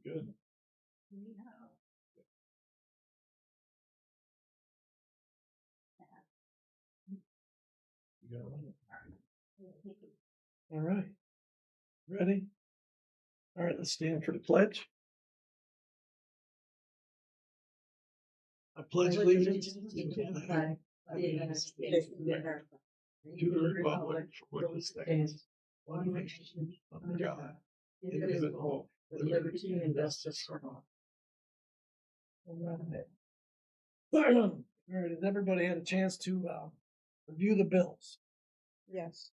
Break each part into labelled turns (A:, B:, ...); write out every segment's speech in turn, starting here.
A: Good. You got one? All right. Ready? All right, let's stand for the pledge. I pledge allegiance to the flag of the United States of America, to the republic for which it stands, one nation, under God, indivisible, with liberty and justice for all. All right, has everybody had a chance to review the bills?
B: Yes,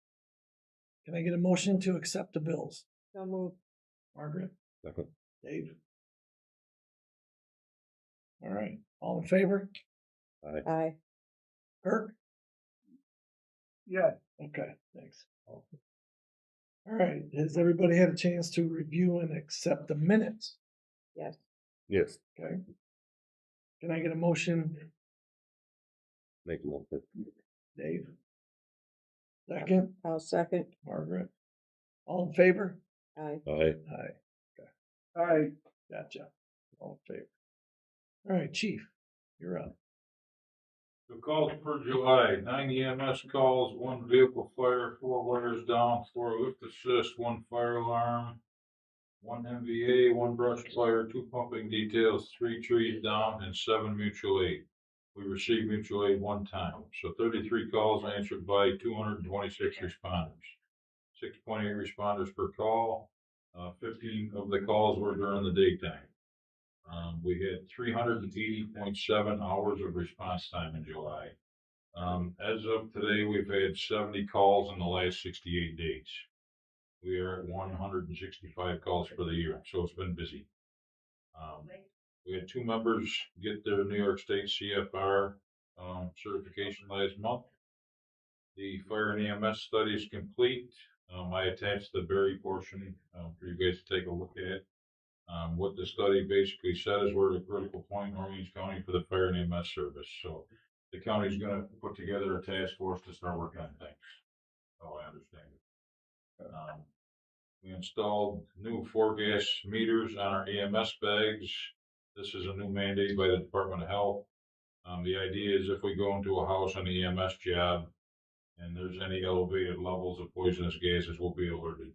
A: Can I get a motion to accept the bills?
B: so moved.
A: Margaret?
C: Second.
A: Dave? All right, all in favor?
B: Aye.
A: Kirk? Yeah. Okay, thanks. All right, has everybody had a chance to review and accept the minutes?
B: Yes,
C: Yes.
A: Okay. Can I get a motion,
C: Make a motion.
A: Dave? Second,
B: I'll second.
A: Margaret? All in favor?
B: Aye.
C: Aye.
A: Aye. Okay. All right, gotcha. All in favor. All right, chief, you're up.
D: The calls for July, 9 EMS calls, 1 vehicle fire, 4 wires down, 4 lift assist, 1 fire alarm, 1 MVA, 1 brush fire, 2 pumping details, 3 trees down, and 7 mutual aid. We received mutual aid 1 time, so 33 calls answered by 226 responders. 6.8 responders per call, 15 of the calls were during the daytime. We had 380.7 hours of response time in July. As of today, we've had 70 calls in the last 68 days. We are at 165 calls for the year, so it's been busy. We had 2 members get their New York State CFR certification last month. The fire and EMS study is complete. I attached the Berry portion for you guys to take a look at. What the study basically says, we're at a critical point in Orleans County for the fire and EMS service. So the county's gonna put together a task force to start working on things. Oh, I understand it. We installed new 4-gas meters on our EMS bags. This is a new mandate by the Department of Health. The idea is if we go into a house on an EMS job and there's any elevated levels of poisonous gases, we'll be alerted.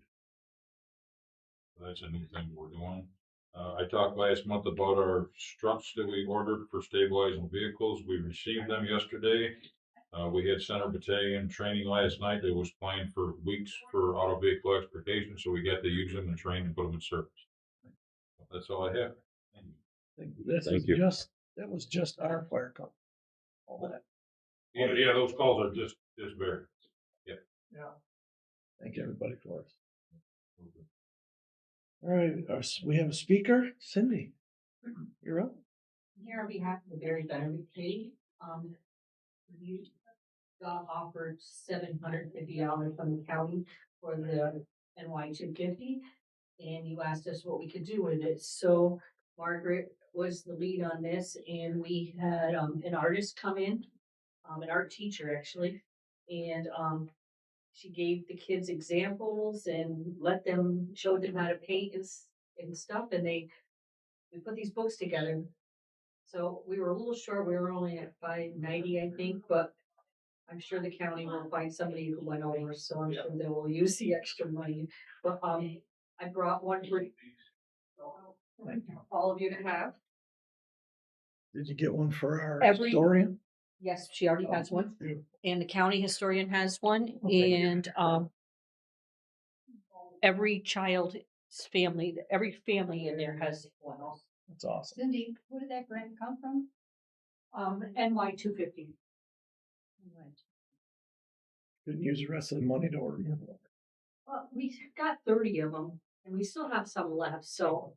D: So that's a new thing we're doing. I talked last month about our struts that we ordered for stabilizing vehicles. We received them yesterday. We had Center Battalion training last night that was planned for weeks for auto vehicle exportation, so we got to use them and train and put them in service. That's all I have.
C: Thank you.
A: That was just our fire company. All that.
D: Yeah, those calls are just very.
A: Yeah. Thank everybody for us. All right, we have a speaker, Cindy. You're up.
E: Here on behalf of the Berry Benefit Committee, you got offered $750 from the county for the NY 250, and you asked us what we could do with it. So Margaret was the lead on this, and we had an artist come in, an art teacher actually, and she gave the kids examples and showed them how to paint and stuff, and we put these books together. So we were a little short. We were only at 590, I think, but I'm sure the county will find somebody who went over, so I'm sure they will use the extra money. But I brought one for all of you to have.
A: Did you get one for our
E: Every-
A: historian?
E: Yes, she already has one,
A: Beautiful.
E: and the county historian has one,
A: Okay.
E: and every child's family, every family in there has one.
A: That's awesome.
F: Cindy, where did that grant come from?
E: NY 250.
A: Couldn't use the rest of the money to order more.
E: Well, we got 30 of them, and we still have some left. So,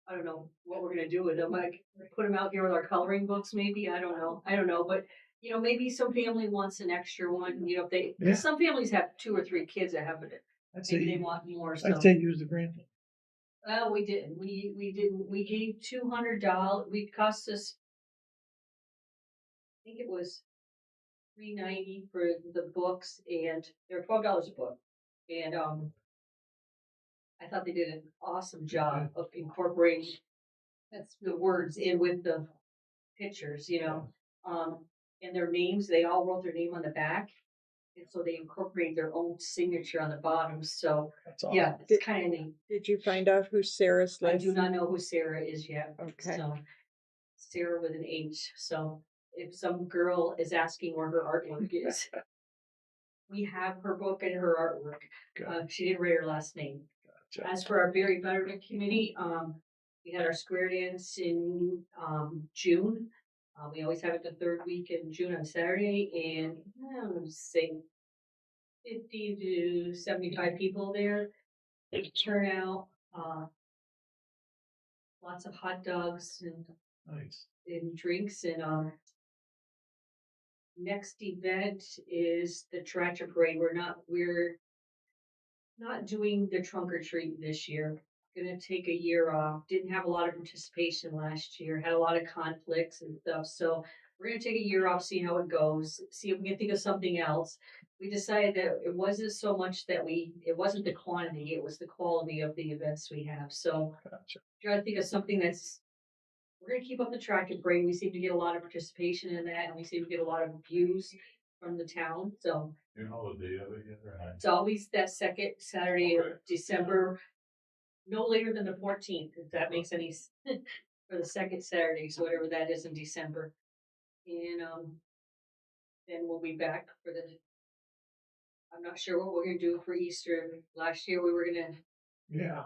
E: I don't know what we're gonna do with them. Like, put them out here with our coloring books, maybe. I don't know. But maybe some family wants an extra one. If they,
A: Yeah.
E: some families have 2 or 3 kids that have it.
A: I'd say
E: Maybe they want more. So.
A: I'd say use the grant.
E: Well, we didn't. We didn't. We gave $200. We cost us. I think it was $390 for the books, and they're $12 a book. And I thought they did an awesome job of incorporating the words in with the pictures, you know. And their names, they all wrote their name on the back. And so they incorporate their own signature on the bottom. So
A: That's awesome.
E: yeah, it's kind of neat.
B: Did you find out who Sarah's
E: I
B: last?
E: do not know who Sarah is yet.
B: Okay.
E: So Sarah with an H. So if some girl is asking where her artwork is, we have her book and her artwork.
A: Good.
E: She didn't write her last name.
A: Gotcha.
E: As for our Berry Betterment Committee, we had our square dance in June. We always have it the third week in June on Saturday, and I would say 50 to 75 people there. Turnout, lots of hot dogs
A: Nice.
E: and drinks, and next event is the Tractor Parade. We're not doing the trunk or treat this year. Gonna take a year off. Didn't have a lot of participation last year. Had a lot of conflicts and stuff. So we're gonna take a year off, see how it goes, see if we can think of something else. We decided that it wasn't so much that it wasn't the quantity, it was the quality of the events we have. So
A: Gotcha.
E: try to think of something we're gonna keep up the Tractor Parade. We seem to get a lot of participation in that, and we seem to get a lot of views from the town. So
D: You know the day of it yet, or not?
E: it's always that second Saturday of December, no later than the 14th, if that makes any sense, for the second Saturday, so whatever that is in December. And then we'll be back for I'm not sure what we're gonna do for Easter. Last year we were gonna
A: Yeah.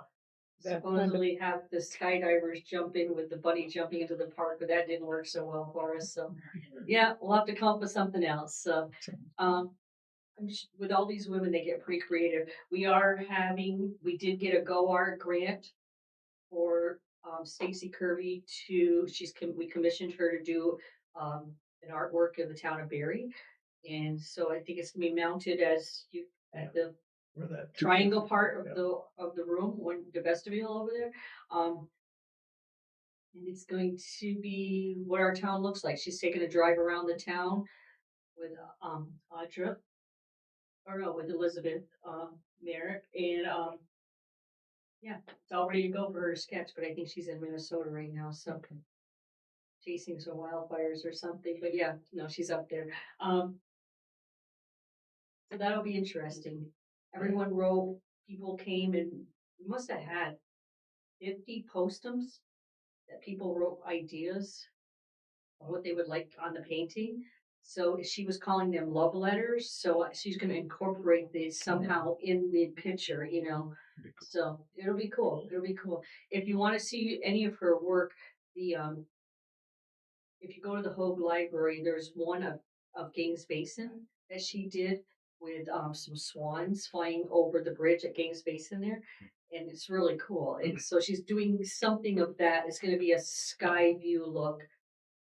B: That kind of-
E: supposedly have the skydivers jump in with the bunny jumping into the park, but that didn't work so well for us. So yeah, we'll have to come up with something else. So with all these women, they get pretty creative. We did get a Go Art grant for Stacy Kirby we commissioned her to do an artwork of the town of Barry. And so I think it's gonna be mounted at the
A: Where that
E: triangle part of the room, the vestibule over there. And it's going to be what our town looks like. She's taking a drive around the town with Audra, or no, with Elizabeth Merrick, and yeah, it's all ready to go for her sketch. But I think she's in Minnesota right now, so chasing some wildfires or something. But yeah, no, she's up there. So that'll be interesting. Everyone wrote, people came, and we must have had 50 postums that people wrote ideas of what they would like on the painting. So she was calling them love letters. So she's going to incorporate these somehow in the picture, you know. So it'll be cool. It'll be cool. If you want to see any of her work, if you go to the Hogue Library, there's one of Gaines Basin that she did with some swans flying over the bridge at Gaines Basin there. And it's really cool. And so she's doing something of that. It's going to be a sky view look,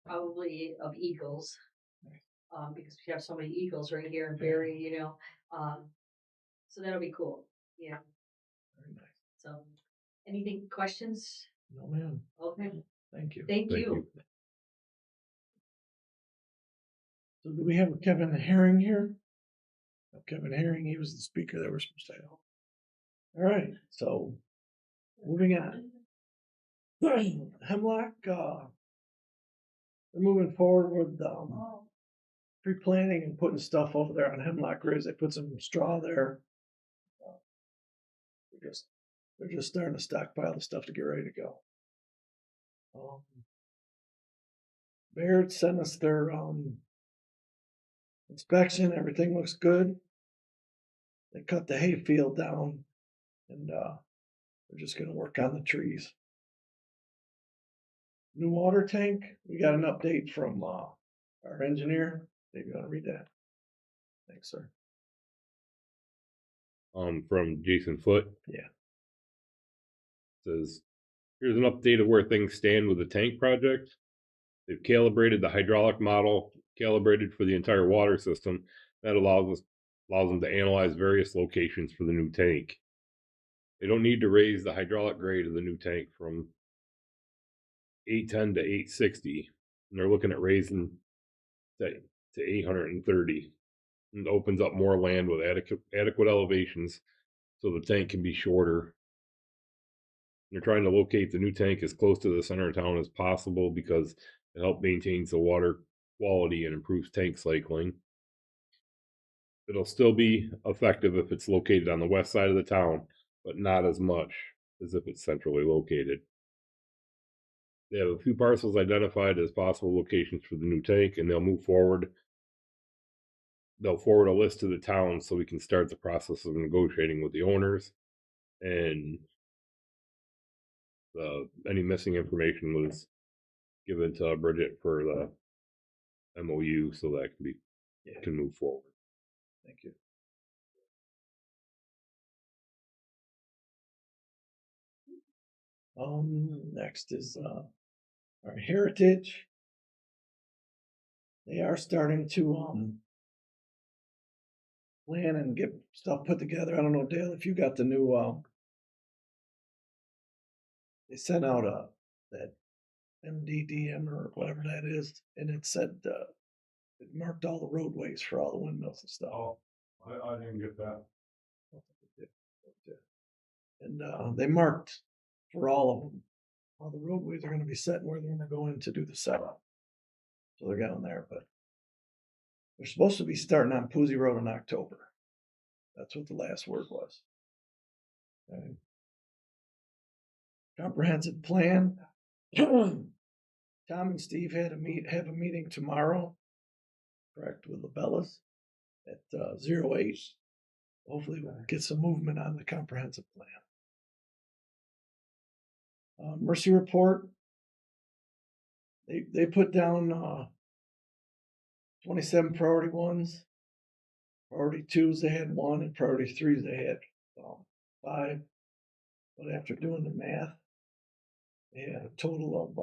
E: probably of eagles, because we have so many eagles right here in Barry, you know. So that'll be cool. Yeah.
A: Very nice.
E: So, questions?
A: No, man.
E: Okay.
A: Thank you.
E: Thank
C: Thank
E: you.
C: you.
A: So do we have a Kevin Herring here? Kevin Herring, he was the speaker that we're supposed to have. All right, so moving on. Hemlock, they're moving forward with pre-planting and putting stuff over there on Hemlock Ridge. They put some straw there. They're just starting to stockpile the stuff to get ready to go. Baird sent us their inspection. Everything looks good. They cut the hay field down, and they're just going to work on the trees. New water tank. We got an update from our engineer. Maybe you want to read that. Thanks, sir.
C: From Jason Foote.
A: Yeah.
C: Says, here's an update of where things stand with the tank project. They've calibrated the hydraulic model, calibrated for the entire water system. That allows them to analyze various locations for the new tank. They don't need to raise the hydraulic grade of the new tank from 810 to 860. And they're looking at raising that to 830. And opens up more land with adequate elevations so the tank can be shorter They're trying to locate the new tank as close to the center of town as possible because it helps maintains the water quality and improves tank cycling. It'll still be effective if it's located on the west side of the town, but not as much as if it's centrally located. They have a few parcels identified as possible locations for the new tank, and they'll move forward. They'll forward a list to the town so we can start the process of negotiating with the owners. And any missing information was given to Bridget for the MOU so that can move forward.
A: Thank you. Next is our Heritage. They are starting to plan and get stuff put together. I don't know, Dale, if you got the new they sent out that MDDM or whatever that is, and it said it marked all the roadways for all the windmills and stuff.
D: Oh, I didn't get that.
A: And they marked for all of them, all the roadways are gonna be set and where they're gonna go in to do the setup. So they're getting there, but they're supposed to be starting on Poozy Road in October. That's what the last word was. Okay. Comprehensive plan. Tom and Steve have a meeting tomorrow, correct, with Labellas at 08. Hopefully we'll get some movement on the comprehensive plan. Mercy report. They put down 27 priority ones. Priority twos they had 1, and priority threes they had 5. But after doing the math, they had a total of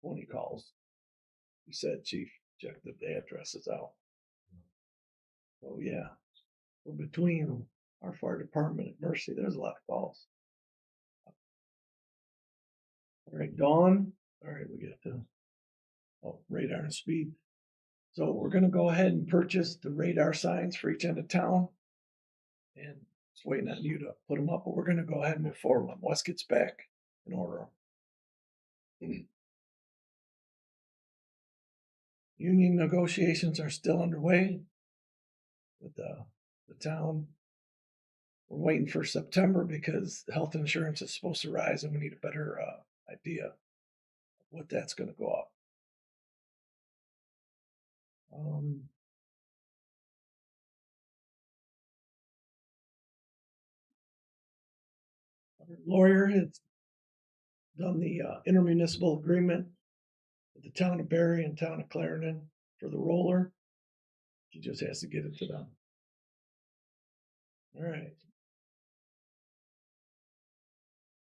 A: 20 calls. He said, Chief, check the addresses out. So yeah, so between our fire department and Mercy, there's a lot of calls. All right, Dawn. All right, we get to radar and speed. So we're gonna go ahead and purchase the radar signs for each end of town. And it's waiting on you to put them up, but we're gonna go ahead and move forward when Wes gets back and order them. Union negotiations are still underway with the town. We're waiting for September because health insurance is supposed to rise and we need a better idea of what that's gonna go up. Our lawyer has done the intermunicipal agreement with the town of Barry and town of Clarendon for the roller. She just has to get it to them. All right.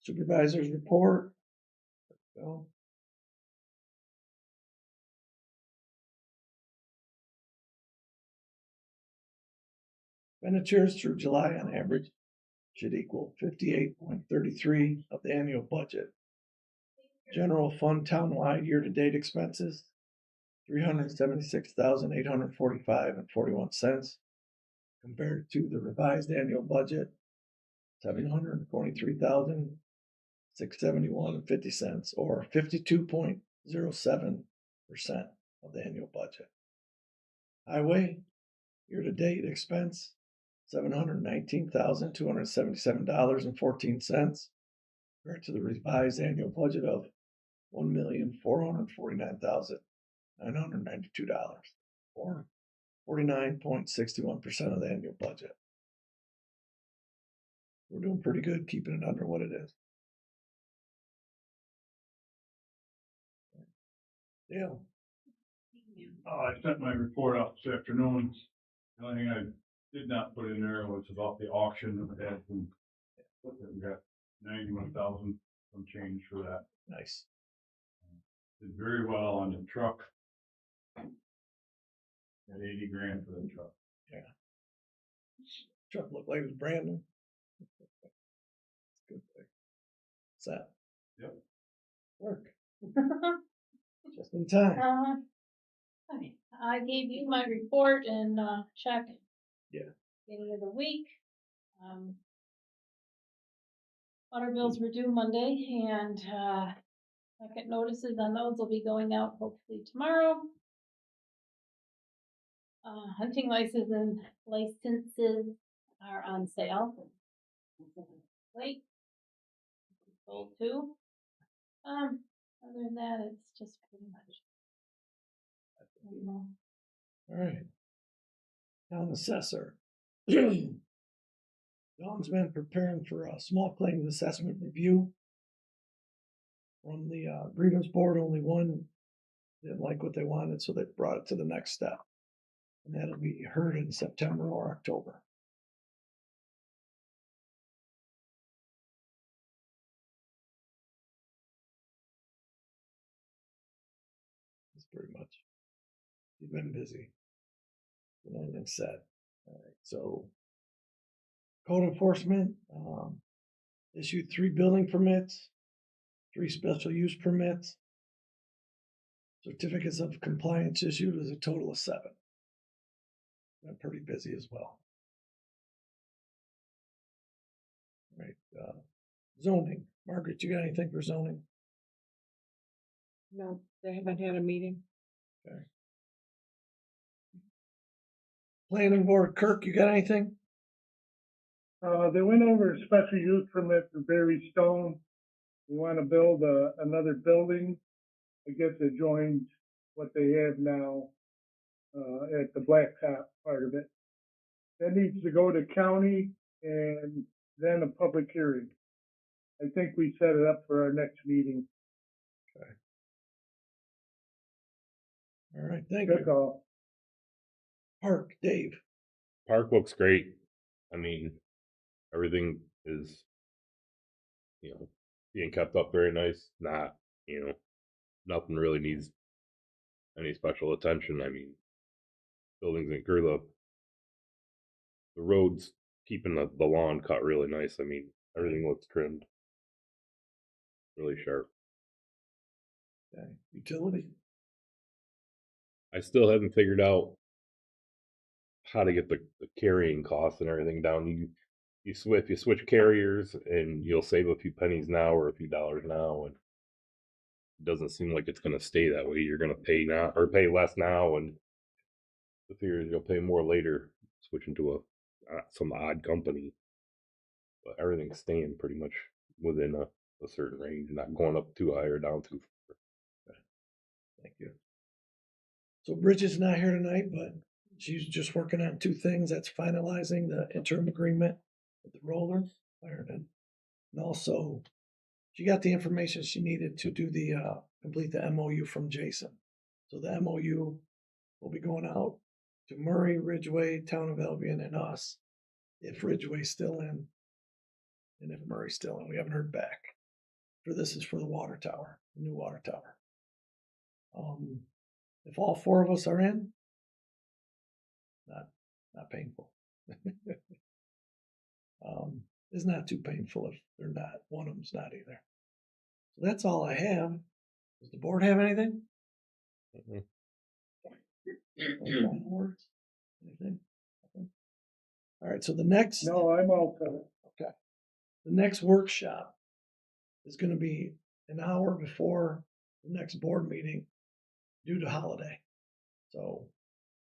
A: Supervisor's report. Go. Expenditures through July on average should equal 58.33 of the annual budget. General fund townwide year-to-date expenses, $376,845.41 compared to the revised annual budget, $723,671.50, or 52.07% of the annual budget. Highway year-to-date expense, $719,277.14 compared to the revised annual budget of $1,449,992, or 49.61% of the annual budget. We're doing pretty good keeping it under what it is. Yeah.
D: I sent my report out this afternoon. The only thing I did not put in there was about the auction that we had. We got 91,000 some change for that.
A: Nice.
D: Did very well on the truck. Got 80 grand for the truck.
A: Yeah. Truck looked like it was brand new. Good thing. What's that?
D: Yep.
A: Work. Just in time.
F: I gave you my report and check.
A: Yeah.
F: Beginning of the week. Water bills were due Monday and, second notices on those will be going out hopefully tomorrow. Hunting licenses are on sale. Wait. Sold too. Other than that, it's just pretty much. You know,
A: All right. Town assessor. Dawn's been preparing for a small claims assessment review. From the grievance board, only one didn't like what they wanted, so they brought it to the next step. And that'll be heard in September or October. That's pretty much. You've been busy. Everything said. All right, so code enforcement issued 3 building permits, 3 special use permits. Certificates of compliance issued is a total of 7. Been pretty busy as well. All right, zoning. Margaret, you got anything for zoning?
B: No, they haven't had a meeting.
A: Okay. Planning board, Kirk, you got anything?
G: They went over a special use permit for Barry Stone. They want to build another building. I guess it joins what they have now, at the blacktop part of it. That needs to go to county and then a public hearing. I think we set it up for our next meeting.
A: All right, thank
G: That's
A: you.
G: all.
A: Park, Dave.
C: Park looks great. I mean, everything is, being kept up very nice. Not, nothing really needs any special attention. I mean, buildings and the roads keeping the lawn cut really nice. I mean, everything looks trimmed. Really sharp.
A: Okay. Utility.
C: I still haven't figured out how to get the carrying costs and everything down. If you switch carriers and you'll save a few pennies now or a few dollars now, and it doesn't seem like it's going to stay that way. You're going to pay now or pay less now, and the fear is you'll pay more later switching to some odd company. But everything's staying pretty much within a certain range, not going up too high or down too far.
A: Thank you. So Bridget's not here tonight, but she's just working on 2 things. That's finalizing the interim agreement with the roller, Clarendon. And also, she got the information she needed to do the complete the MOU from Jason. So the MOU will be going out to Murray, Ridgeway, Town of Albion, and us. If Ridgeway's still in, and if Murray's still in, we haven't heard back. This is for the water tower, the new water tower. If all 4 of us are in, not painful. It's not too painful if they're not. One of them's not either. So that's all I have. Does the board have anything? Final words? Anything? Nothing? All right, so the next.
G: No, I'm all set.
A: Okay. The next workshop is going to be an hour before the next board meeting due to holiday. So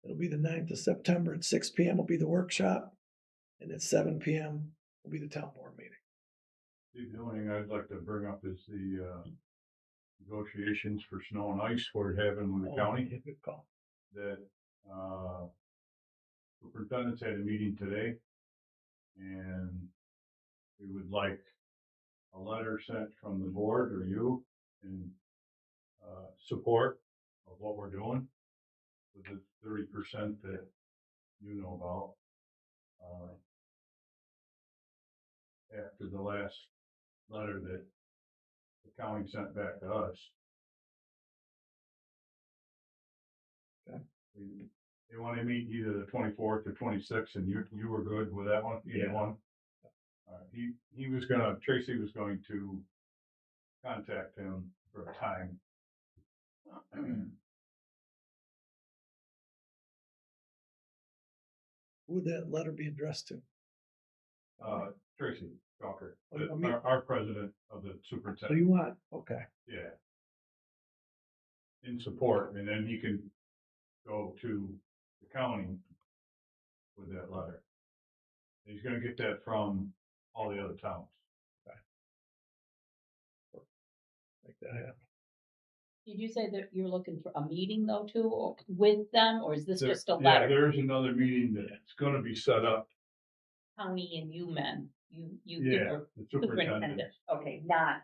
A: it'll be the 9th of September at 6 p.m. will be the workshop, and at 7 p.m. will be the town board meeting.
D: The only thing I'd like to bring up is the negotiations for snow and ice we're having with the county.
A: Yeah, good call.
D: That superintendent's had a meeting today, and we would like a letter sent from the board or you in support of what we're doing with the 30% that you know about. After the last letter that the county sent back to us.
A: Okay.
D: They want to meet either the 24th or 26th, and you were good with that one, either one. Tracy was going to contact him for a time.
A: Who would that letter be addressed to?
D: Tracy. Stalker,
A: Oh, you want me-
D: our president of the
A: So you
D: superintendent,
A: want, okay.
D: yeah. In support, and then he can go to the county with that letter. He's gonna get that from all the other towns.
A: Make that happen.
F: Did you say that you're looking for a meeting though too, or with them, or is this
D: There-
F: just a
D: yeah,
F: letter?
D: there's another meeting that's gonna be set up,
F: County and you men, you
D: yeah,
F: or
D: the
F: superintendent,
D: superintendent.
F: okay, not,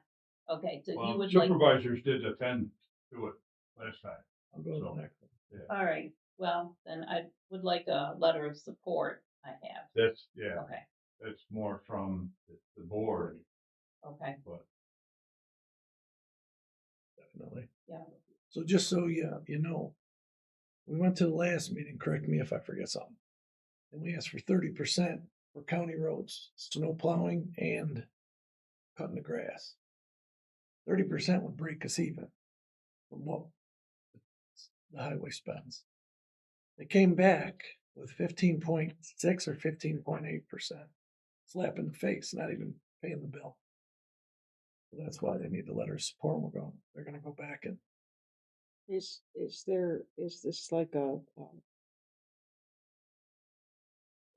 F: okay, so you
D: Well,
F: would like,
D: supervisors did attend to it last time.
A: I'll go to
D: So-
A: the next one.
F: all right, well, then I would like a letter of support, I have,
D: That's, yeah,
F: okay,
D: that's more from the board,
F: okay,
D: but
A: Definitely.
F: yeah.
A: So just so you know, we went to the last meeting, correct me if I forget something. And we asked for 30% for county roads, snow plowing and cutting the grass. 30% would break us even from what the highway spends. They came back with 15.6 or 15.8%. Slap in the face, not even paying the bill. So that's why they need the letter of support. They're gonna go back and
B: Is this like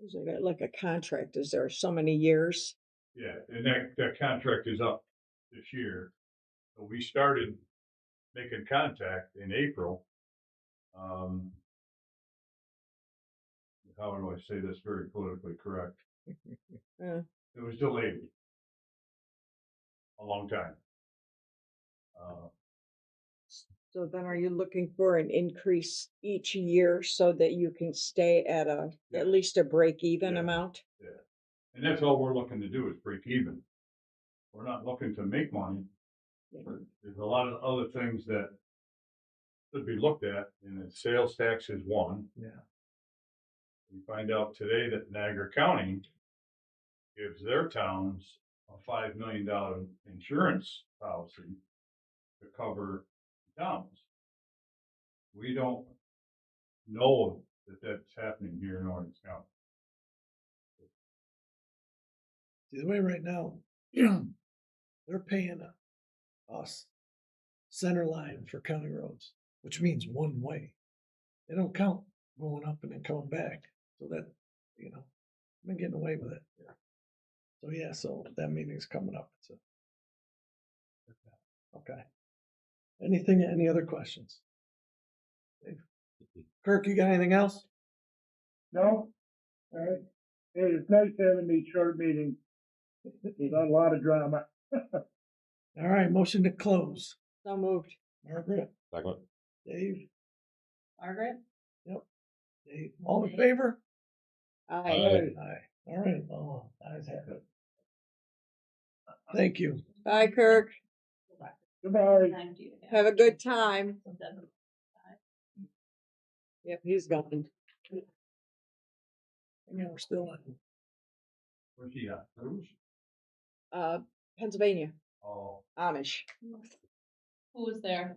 B: is it like a contract? Is there so many years?
D: yeah, and that contract is up this year. So we started making contact in April. How do I say this very politically correct?
B: Uh,
D: It was delayed a long time.
B: So then are you looking for an increase each year so that you can stay at at least a break even
D: Yeah.
B: amount?
D: And that's all we're looking to do is break even. We're not looking to make money.
B: Yeah.
D: There's a lot of other things that should be looked at, and the sales tax is one.
A: yeah.
D: We find out today that Niagara County gives their towns a $5 million insurance policy to cover towns. We don't know that that's happening here in Orange County.
A: See, the way right now, they're paying us center line for county roads, which means one way. They don't count going up and then coming back. So that, I've been getting away with it. So yeah, so that meeting's coming up. Okay. Any other questions? Dave? Kirk, you got anything else?
G: No? All right. Hey, it's nice having these short meetings. There's not a lot of drama.
A: All right, motion to close.
B: So moved.
A: Margaret,
C: Second.
A: Dave,
F: Margaret?
A: Dave, all in favor?
B: Aye.
A: Aye. All right, oh, eyes have it. Thank you.
B: Bye, Kirk.
G: Goodbye.
F: Time do you
B: Have a good time.
F: 7:05.
B: Yep, he's gone.
A: Yeah, we're still on.
D: Where's he at? Rouge?
B: Pennsylvania,
D: Oh,
B: Amish.
F: Who was there?